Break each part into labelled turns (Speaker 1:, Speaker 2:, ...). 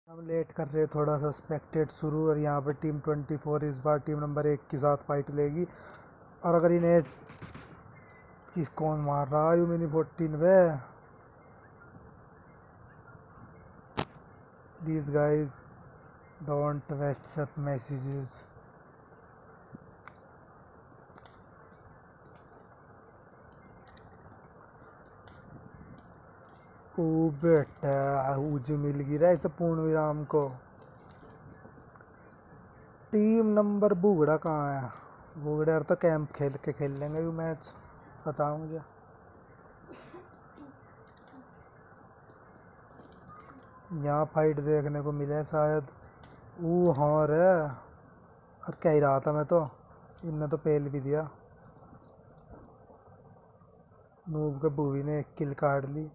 Speaker 1: हम लेट कर रहे हैं थोड़ा सा, स्पेक्टेट शुरू। और यहाँ पर टीम 24 इस बार टीम नंबर 1 के साथ फाइट लेगी। और अगर इन्हें किस कौन मार रहा है, mini 14 way these guys don't WhatsApp messages। ओ बेटा, जो मिल गिरा इसे पूर्ण विराम को। टीम नंबर बुगड़ा कहाँ है? बुगड़ा यार तो कैंप खेल लेंगे ये मैच, बताओ मुझे। यहाँ फाइट देखने को मिले शायद। वो हाँ रे, और कह ही रहा था मैं तो, इनने तो पेल भी दिया। नूब के बूवी ने एक किल काट ली।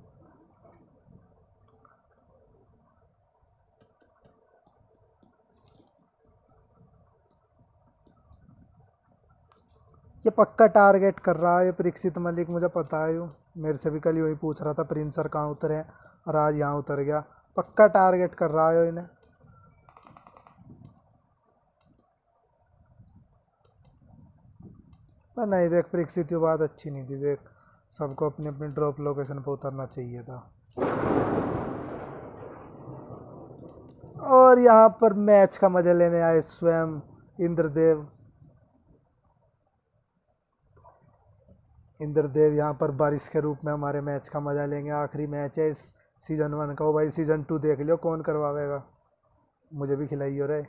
Speaker 1: ये पक्का टारगेट कर रहा है ये परीक्षित मलिक, मुझे पता है। मेरे से भी कल वही पूछ रहा था प्रिंस सर कहाँ उतरे हैं, और आज यहाँ उतर गया। पक्का टारगेट कर रहा है इन्हें। पर नहीं देख परीक्षित, ये बात अच्छी नहीं थी। देख, सबको अपनी अपनी ड्रॉप लोकेशन पर उतरना चाहिए था। और यहाँ पर मैच का मजा लेने आए स्वयं इंद्रदेव। इंद्रदेव यहाँ पर बारिश के रूप में हमारे मैच का मजा लेंगे। आखिरी मैच है इस सीजन 1 का। ओ भाई सीजन 2 देख लियो, कौन करवावेगा। मुझे भी खिलाइयो रे।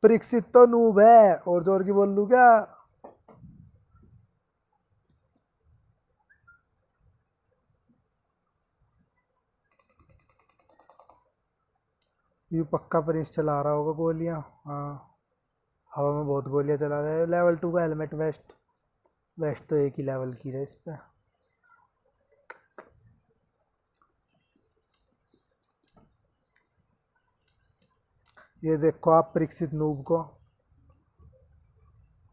Speaker 1: परीक्षित तो नूब है, और जोर की बोल लूँ क्या? यू पक्का प्रिंस चला रहा होगा गोलियाँ। हाँ, हवा में बहुत गोलियाँ चला रहा है। लेवल 2 का हेलमेट वेस्ट। वेस्ट तो एक ही लेवल की है इस पे। ये देखो आप परीक्षित नूब को,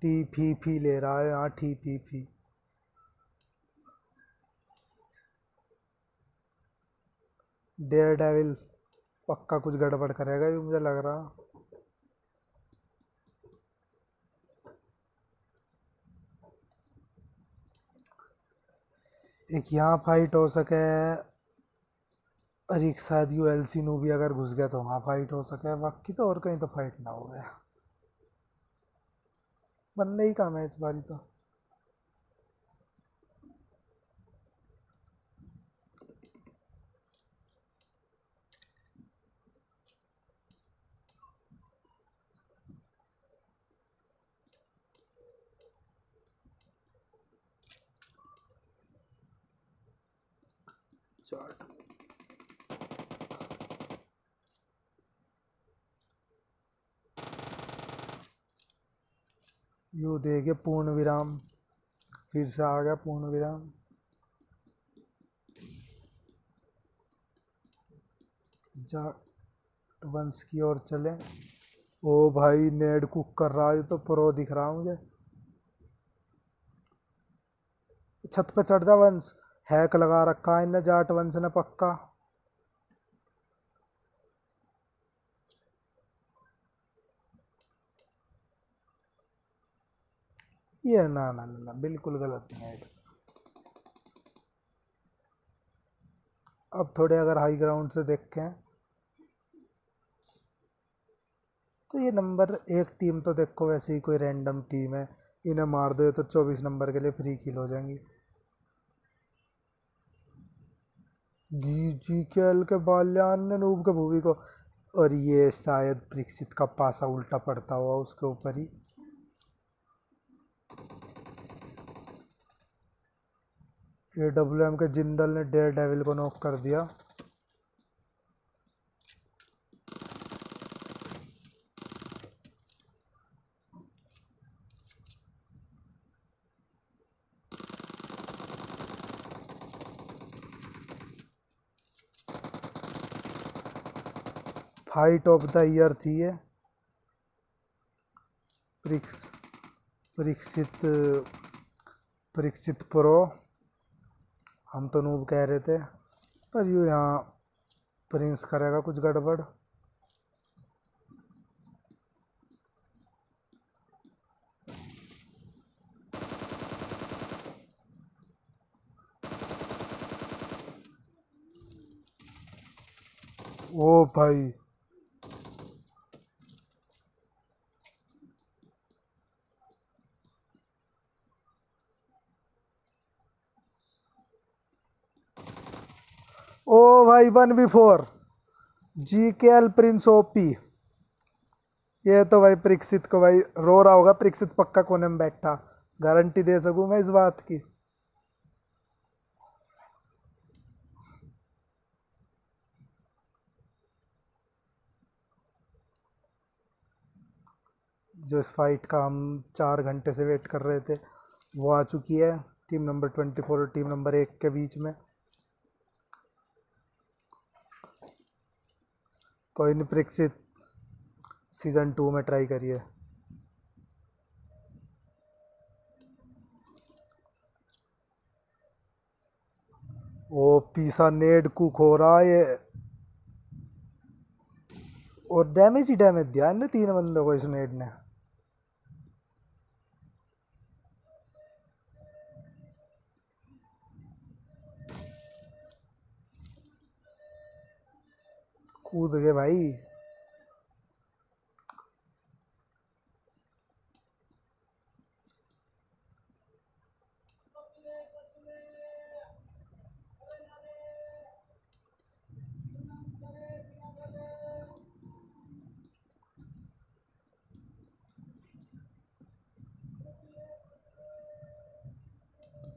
Speaker 1: टी फी ले रहा है। हाँ, टी फी। डेयर डेविल पक्का कुछ गड़बड़ करेगा ये, मुझे लग रहा। एक यहाँ फाइट हो सके, और एक शायद यूएलसी नू भी अगर घुस गया तो वहाँ फाइट हो सके। बाकी तो और कहीं तो फाइट ना हो गया। बंदे ही कम है इस बारी तो। यू देखे पूर्ण विराम, फिर से आ गया पूर्ण विराम। जा वंश की ओर चले। ओ भाई नेड कुक कर रहा है, तो प्रो दिख रहा मुझे। छत पे चढ़ जा वंश। हैक लगा रखा है इनने जाट वंश ने पक्का। ये ना ना ना, ना बिल्कुल गलत नहीं है। अब थोड़े अगर हाई ग्राउंड से देखें तो ये नंबर 1 टीम तो देखो वैसे ही कोई रैंडम टीम है। इन्हें मार दो तो 24 नंबर के लिए फ्री किल हो जाएंगी। जी के एल के बाल्यान ने नूब के भूवी को। और ये शायद परीक्षित का पासा उल्टा पड़ता हुआ उसके ऊपर ही। AWM के जिंदल ने डेयर डेविल को नॉक कर दिया। फाइट ऑफ द ईयर थी ये। परीक्षित परीक्षित प्रो हम तो नूब कह रहे थे, पर यू यहाँ प्रिंस करेगा कुछ गड़बड़। ओ भाई, ओ भाई 1v4 GKL प्रिंस ओपी। ये तो भाई परीक्षित को भाई रो रहा होगा, परीक्षित पक्का कोने में बैठा, गारंटी दे सकूं मैं इस बात की। जो इस फाइट का हम 4 घंटे से वेट कर रहे थे वो आ चुकी है, टीम नंबर 24 और टीम नंबर 1 के बीच में। कोई नहीं परीक्षित, सीजन 2 में ट्राई करिए। वो पीसा नेड कुक हो रहा है, और डैमेज ही डैमेज दिया है 3 बंदों को इस नेड ने। कूद गए भाई।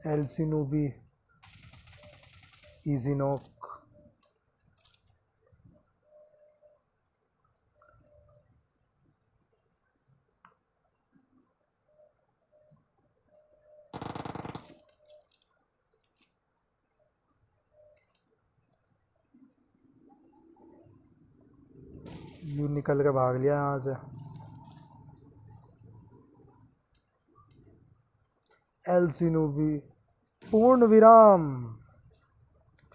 Speaker 1: एलसी नूबी, इजी नोक। यू निकल के भाग लिया यहाँ से। एलसी नूबी, पूर्ण विराम,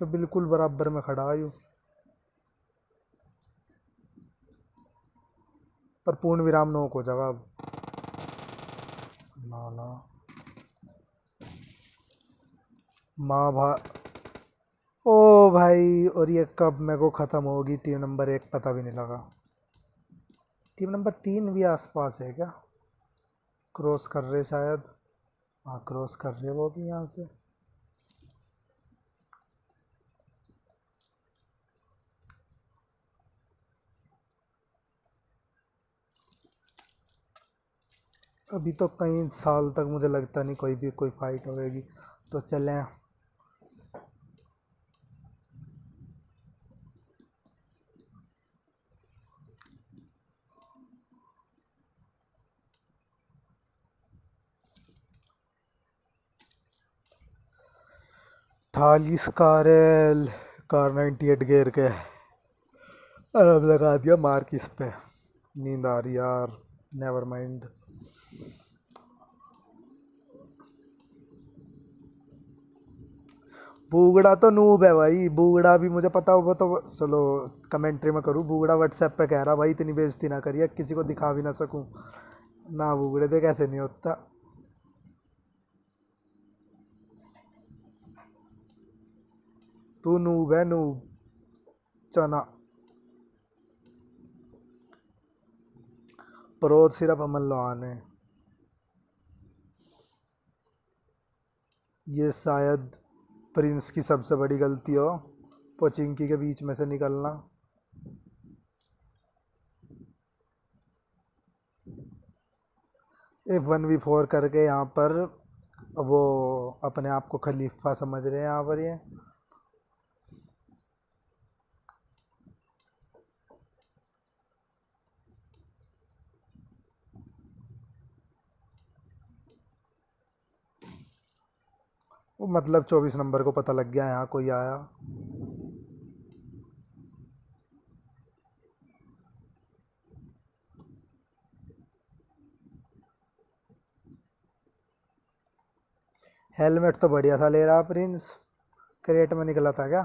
Speaker 1: जो बिल्कुल बराबर में खड़ा है यू, पर पूर्ण विराम नोक हो जाएगा अब। ना ना, माँ भा, ओ भाई, और ये कब मेरे को ख़त्म होगी टीम नंबर 1 पता भी नहीं लगा। टीम नंबर 3 भी आसपास है क्या? क्रॉस कर रहे शायद। हाँ क्रॉस कर रहे वो भी यहाँ से। अभी तो कई साल तक मुझे लगता नहीं कोई भी कोई फाइट होएगी, तो चलें। थाली स्कारल, कार 98 गेयर के, और अब लगा दिया मार्क इस पे। नींद आ रही यार, नेवर माइंड। बूगड़ा तो नूब है भाई, बूगड़ा भी मुझे पता होगा तो चलो कमेंट्री में करूँ। बूगड़ा व्हाट्सएप पे कह रहा भाई इतनी बेइज्जती ना करिए, किसी को दिखा भी ना सकूं ना, बूगड़े थे कैसे नहीं होता। तू नूब है नूब, चना। प्रोत सिर्फ अमन लोहान है। ये शायद प्रिंस की सबसे बड़ी गलती हो, पोचिंकी के बीच में से निकलना। एक 1v4 करके यहाँ पर वो अपने आप को खलीफा समझ रहे हैं यहाँ पर ये। वो मतलब 24 नंबर को पता लग गया यहाँ कोई आया। हेलमेट तो बढ़िया सा ले रहा प्रिंस, क्रेट में निकला था क्या?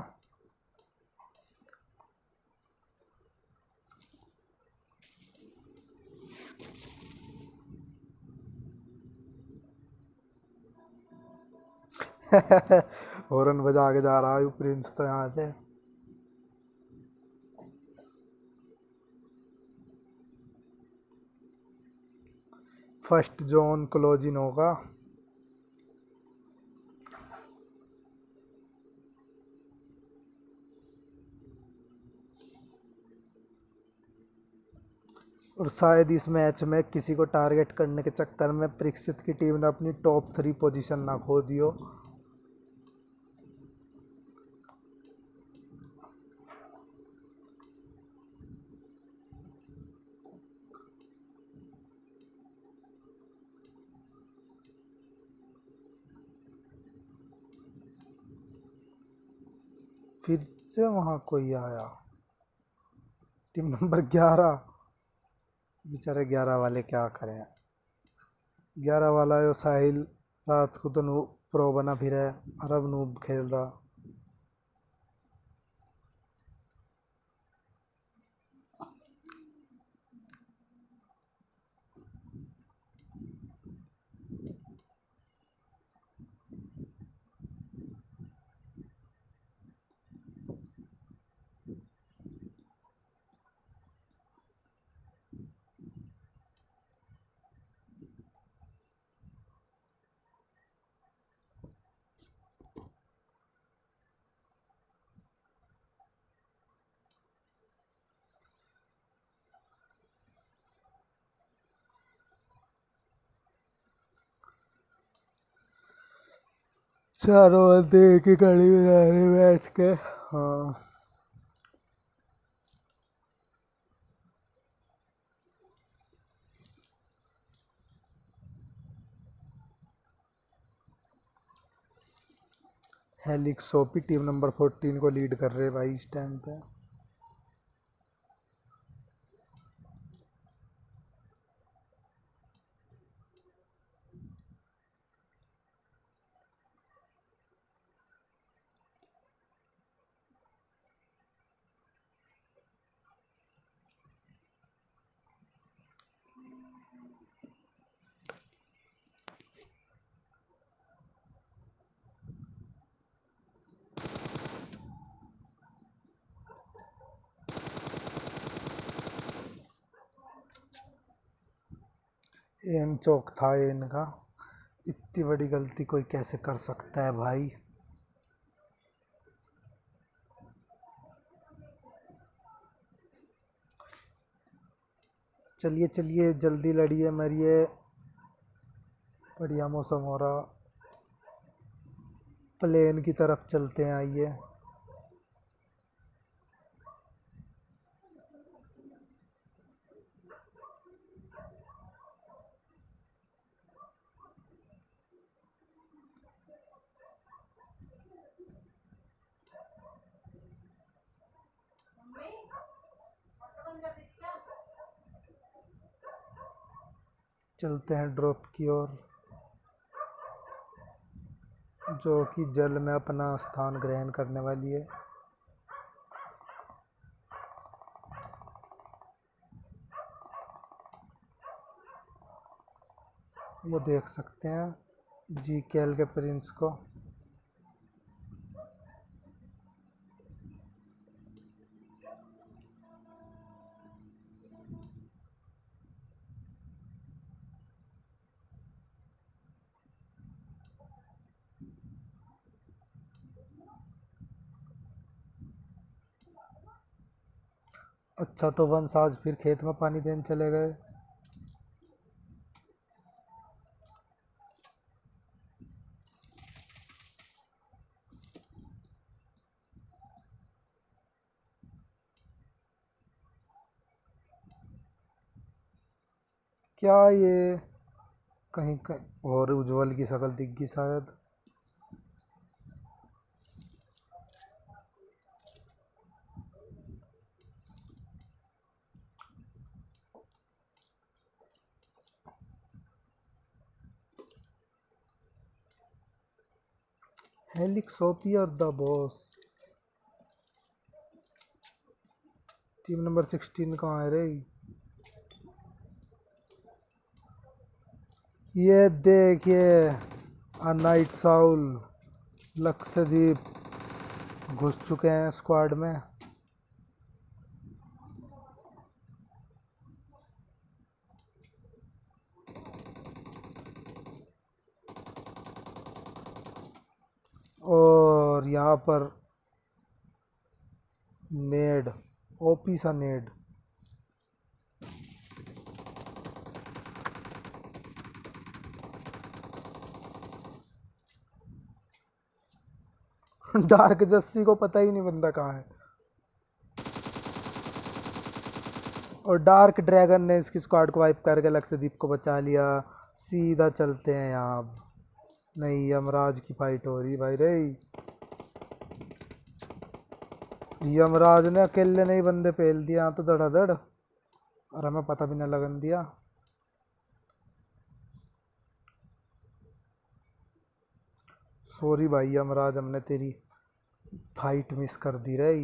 Speaker 1: हॉर्न बजा के जा रहा है प्रिंस तो यहाँ से। फर्स्ट जोन क्लोज इन होगा। और शायद इस मैच में किसी को टारगेट करने के चक्कर में परीक्षित की टीम ने अपनी टॉप 3 पोजीशन ना खो दियो। फिर से वहां कोई आया, टीम नंबर 11। बेचारे 11 वाले क्या करें। 11 वाला यो साहिल रात को तो नूब प्रो बना फिर है, अरब नूब खेल रहा। चारों बंदे एक ही गाड़ी में जा रहे बैठ के। हाँ, हेलिक्स सोपी टीम नंबर 14 को लीड कर रहे भाई इस टाइम पे। एम चौक था ये इनका। इतनी बड़ी गलती कोई कैसे कर सकता है भाई। चलिए चलिए जल्दी लड़िए मरिए, बढ़िया मौसम हो रहा। प्लेन की तरफ चलते हैं, आइए। चलते हैं ड्रॉप की ओर, जो कि जल में अपना स्थान ग्रहण करने वाली है। वो देख सकते हैं GKL के प्रिंस को। अच्छा, तो वंश आज फिर खेत में पानी देने चले गए। क्या ये कहीं कहीं और उज्जवल की शक्ल दिख गई शायद। हेलिक्स ओपी और द बॉस। टीम नंबर 16 कहाँ है रे? ये देखिए, अ नाइट साउल लक्षद्वीप घुस चुके हैं स्क्वाड में। और यहाँ पर नेड, ओपी सा नेड। डार्क जस्सी को पता ही नहीं बंदा कहाँ है, और डार्क ड्रैगन ने इसकी स्क्वाड को वाइप करके लक्षद्वीप को बचा लिया। सीधा चलते हैं यहाँ अब। नहीं, यमराज की फाइट हो रही भाई रे। यमराज ने अकेले नहीं बंदे पेल दिया यहाँ तो धड़ाधड़, और हमें पता भी न लगन दिया। सॉरी भाई यमराज, हमने तेरी फाइट मिस कर दी रे।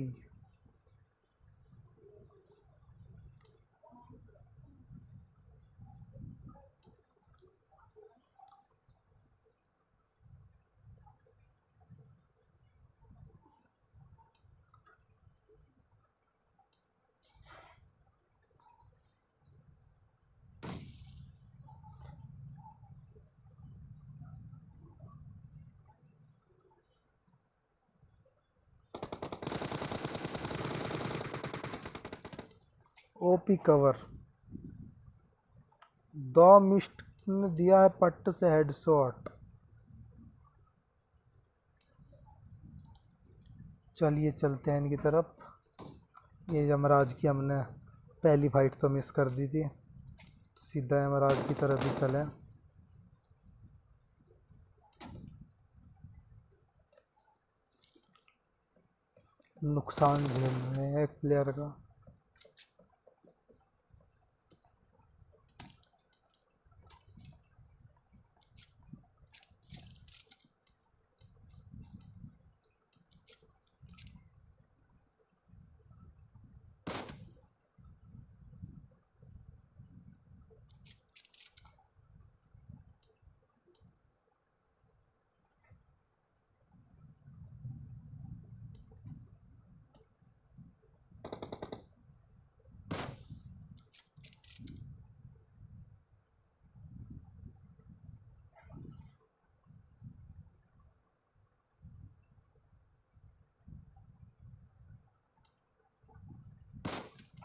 Speaker 1: ओपी कवर, दो मिस्ट ने दिया है पट्ट से हेडशॉट। चलिए चलते हैं इनकी तरफ। ये यमराज की हमने पहली फाइट तो मिस कर दी थी, सीधा यमराज की तरफ ही चलें। नुकसान झेल रहे हैं एक प्लेयर का।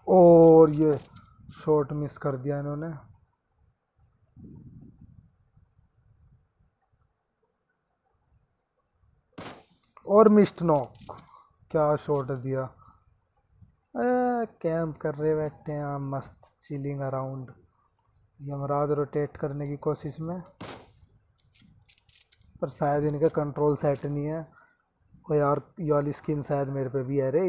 Speaker 1: और ये शॉट मिस कर दिया इन्होंने। और मिस्ट नॉक, क्या शॉट दिया। कैंप कर रहे बैठे हैं मस्त, चिलिंग अराउंड। यमराज रोटेट करने की कोशिश में, पर शायद इनके कंट्रोल सेट नहीं है। ओ यार, ये वाली स्किन शायद मेरे पे भी है रे।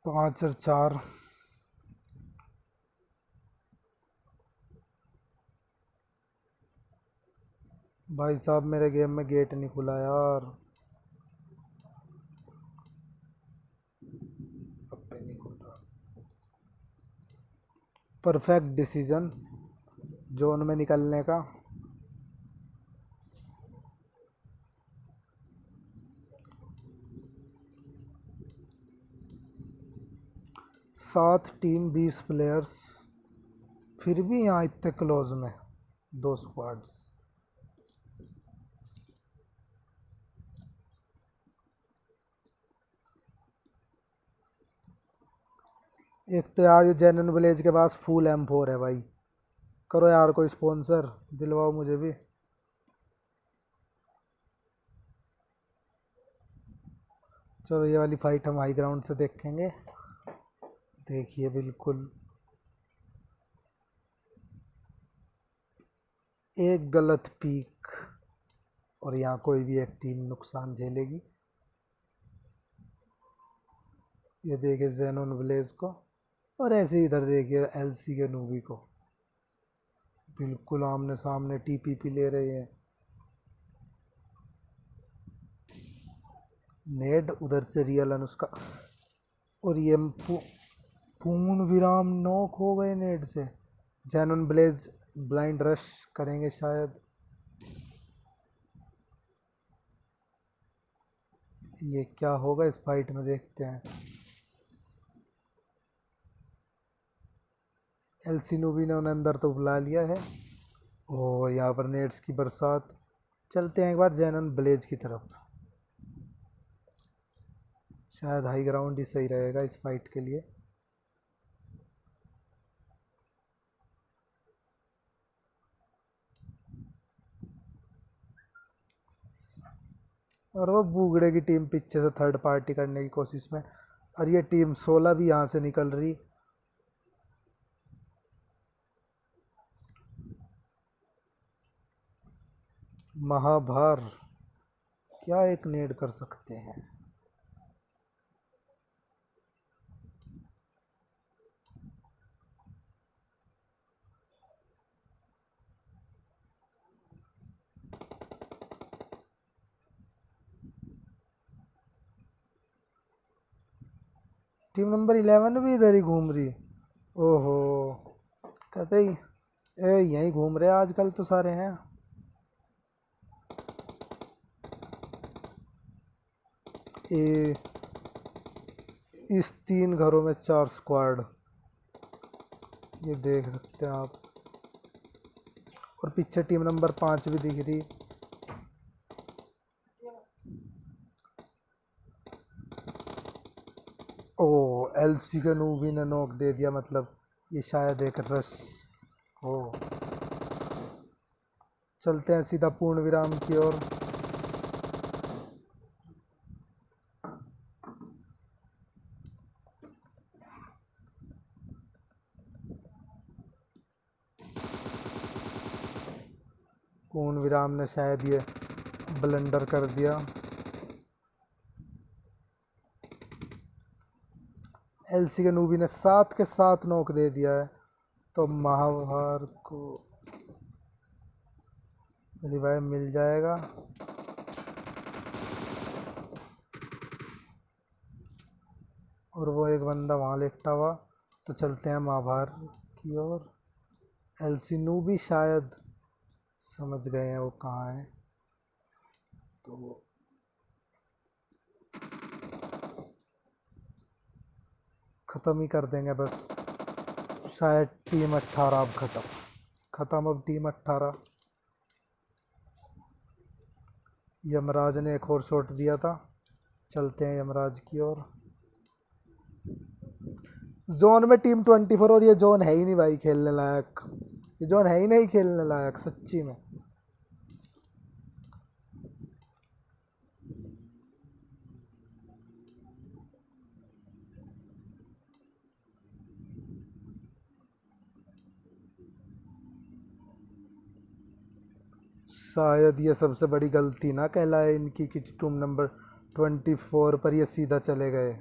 Speaker 1: 5 और 4। भाई साहब मेरे गेम में गेट नहीं खुला यार। अब पे नहीं खुल रहा। परफेक्ट डिसीजन जोन में निकलने का। 7 टीम 20 प्लेयर्स, फिर भी यहाँ इतने क्लोज में 2 स्क्वाड्स। एक तो यार ये जेनन विलेज के पास फुल M4 है भाई, करो यार कोई स्पॉन्सर दिलवाओ मुझे भी। चलो ये वाली फाइट हम हाई ग्राउंड से देखेंगे। देखिए बिल्कुल एक गलत पीक और यहाँ कोई भी एक टीम नुकसान झेलेगी। ये देखिए जेनोन ब्लेज को, और ऐसे ही इधर देखिए एलसी के नूबी को, बिल्कुल आमने सामने टीपीपी ले रहे हैं। नेड उधर से रियल अनुष्का, और ये पूर्ण विराम नॉक हो गए नेड से। जेनोन ब्लेज ब्लाइंड रश करेंगे शायद। ये क्या होगा इस फाइट में देखते हैं। एलसी नूबी ने उन्हें अंदर तो बुला लिया है, और यहाँ पर नेट्स की बरसात। चलते हैं एक बार जेनोन ब्लेज की तरफ, शायद हाई ग्राउंड ही सही रहेगा इस फाइट के लिए। और वो बूगड़े की टीम पीछे से थर्ड पार्टी करने की कोशिश में, और ये टीम 16 भी यहाँ से निकल रही। महाभार क्या एक नेड कर सकते हैं। टीम नंबर 11 भी इधर ही घूम रही। ओहो, कहते ही यहीं घूम रहे आजकल तो सारे हैं। ये इस 3 घरों में 4 स्क्वाड, ये देख सकते हैं आप। और पीछे टीम नंबर 5 भी दिख रही। ओ एलसी के नूबी ने नॉक दे दिया, मतलब ये शायद एक रश हो। चलते हैं सीधा पूर्ण विराम की ओर। पूर्ण विराम ने शायद ये ब्लंडर कर दिया। एलसी के नूबी ने 7 के 7 नॉक दे दिया है, तो महाभार को रिवाइव मिल जाएगा। और वो एक बंदा वहाँ लेटा हुआ, तो चलते हैं महाभार की ओर। एलसी नूबी शायद समझ गए हैं वो कहाँ है, तो ख़त्म ही कर देंगे बस। शायद टीम 18 अब ख़त्म अब टीम 18। यमराज ने एक और शॉट दिया था। चलते हैं यमराज की ओर। जोन में टीम 24, और ये जोन है ही नहीं भाई खेलने लायक। ये जोन है ही नहीं खेलने लायक सच्ची में। शायद ये सबसे बड़ी गलती ना कहलाए इनकी कि टीम नंबर 24 पर ये सीधा चले गए।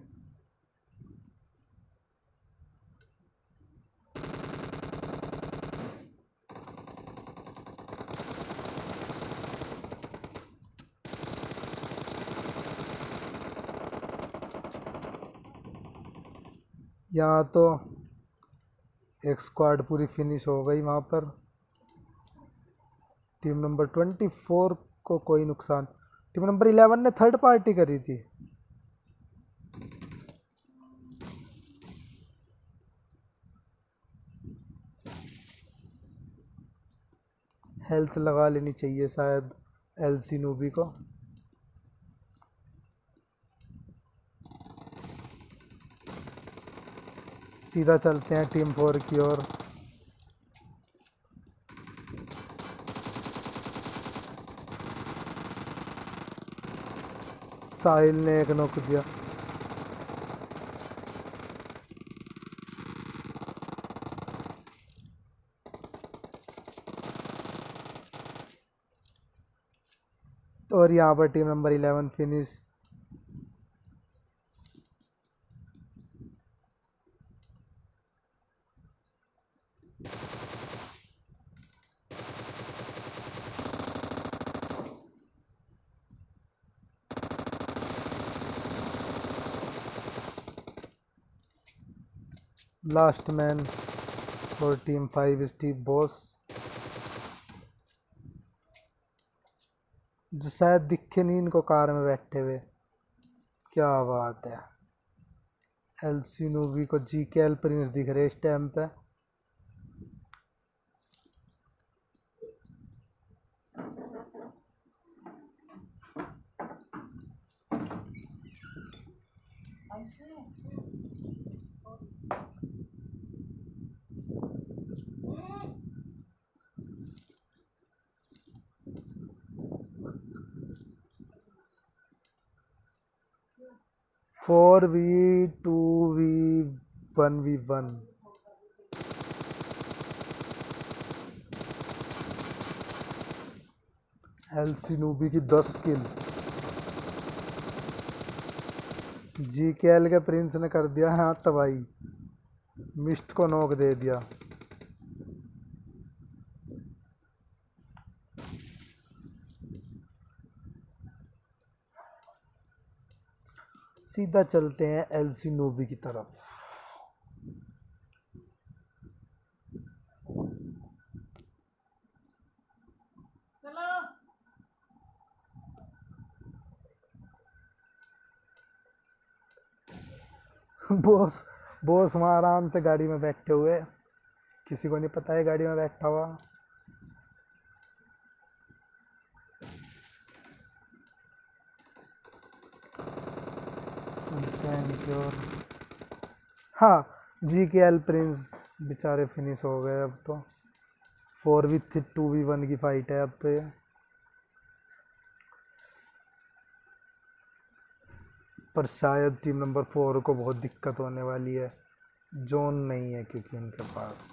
Speaker 1: यहाँ तो एक स्क्वाड पूरी फिनिश हो गई वहाँ पर। टीम नंबर 24 को कोई नुकसान। टीम नंबर 11 ने थर्ड पार्टी करी थी। हेल्थ लगा लेनी चाहिए शायद एलसी नूबी को। सीधा चलते हैं टीम 4 की ओर। साहिल ने एक नॉक दिया। और यहाँ पर team number 11 finish. Last man और टीम 5 स्टीव बॉस, जो शायद दिखे नहीं इनको कार में बैठे हुए। क्या बात है। एलसी नूबी को जीकेएल प्रिंस दिख रहे इस टाइम पे। Four v two v 1v1। LC noobie की 10 किल। जीकेएल के प्रिंस ने कर दिया हाँ तबाही, मिस्ट को नॉक दे दिया। सीधा चलते हैं एलसी नूबी की तरफ। बॉस बॉस वहाँ आराम से गाड़ी में बैठे हुए, किसी को नहीं पता है गाड़ी में बैठा हुआ। हाँ जीकेएल प्रिंस बेचारे फिनिश हो गए। अब तो 4v2v1 की फाइट है अब तो ये। पर शायद टीम नंबर 4 को बहुत दिक्कत होने वाली है, जोन नहीं है क्योंकि उनके पास।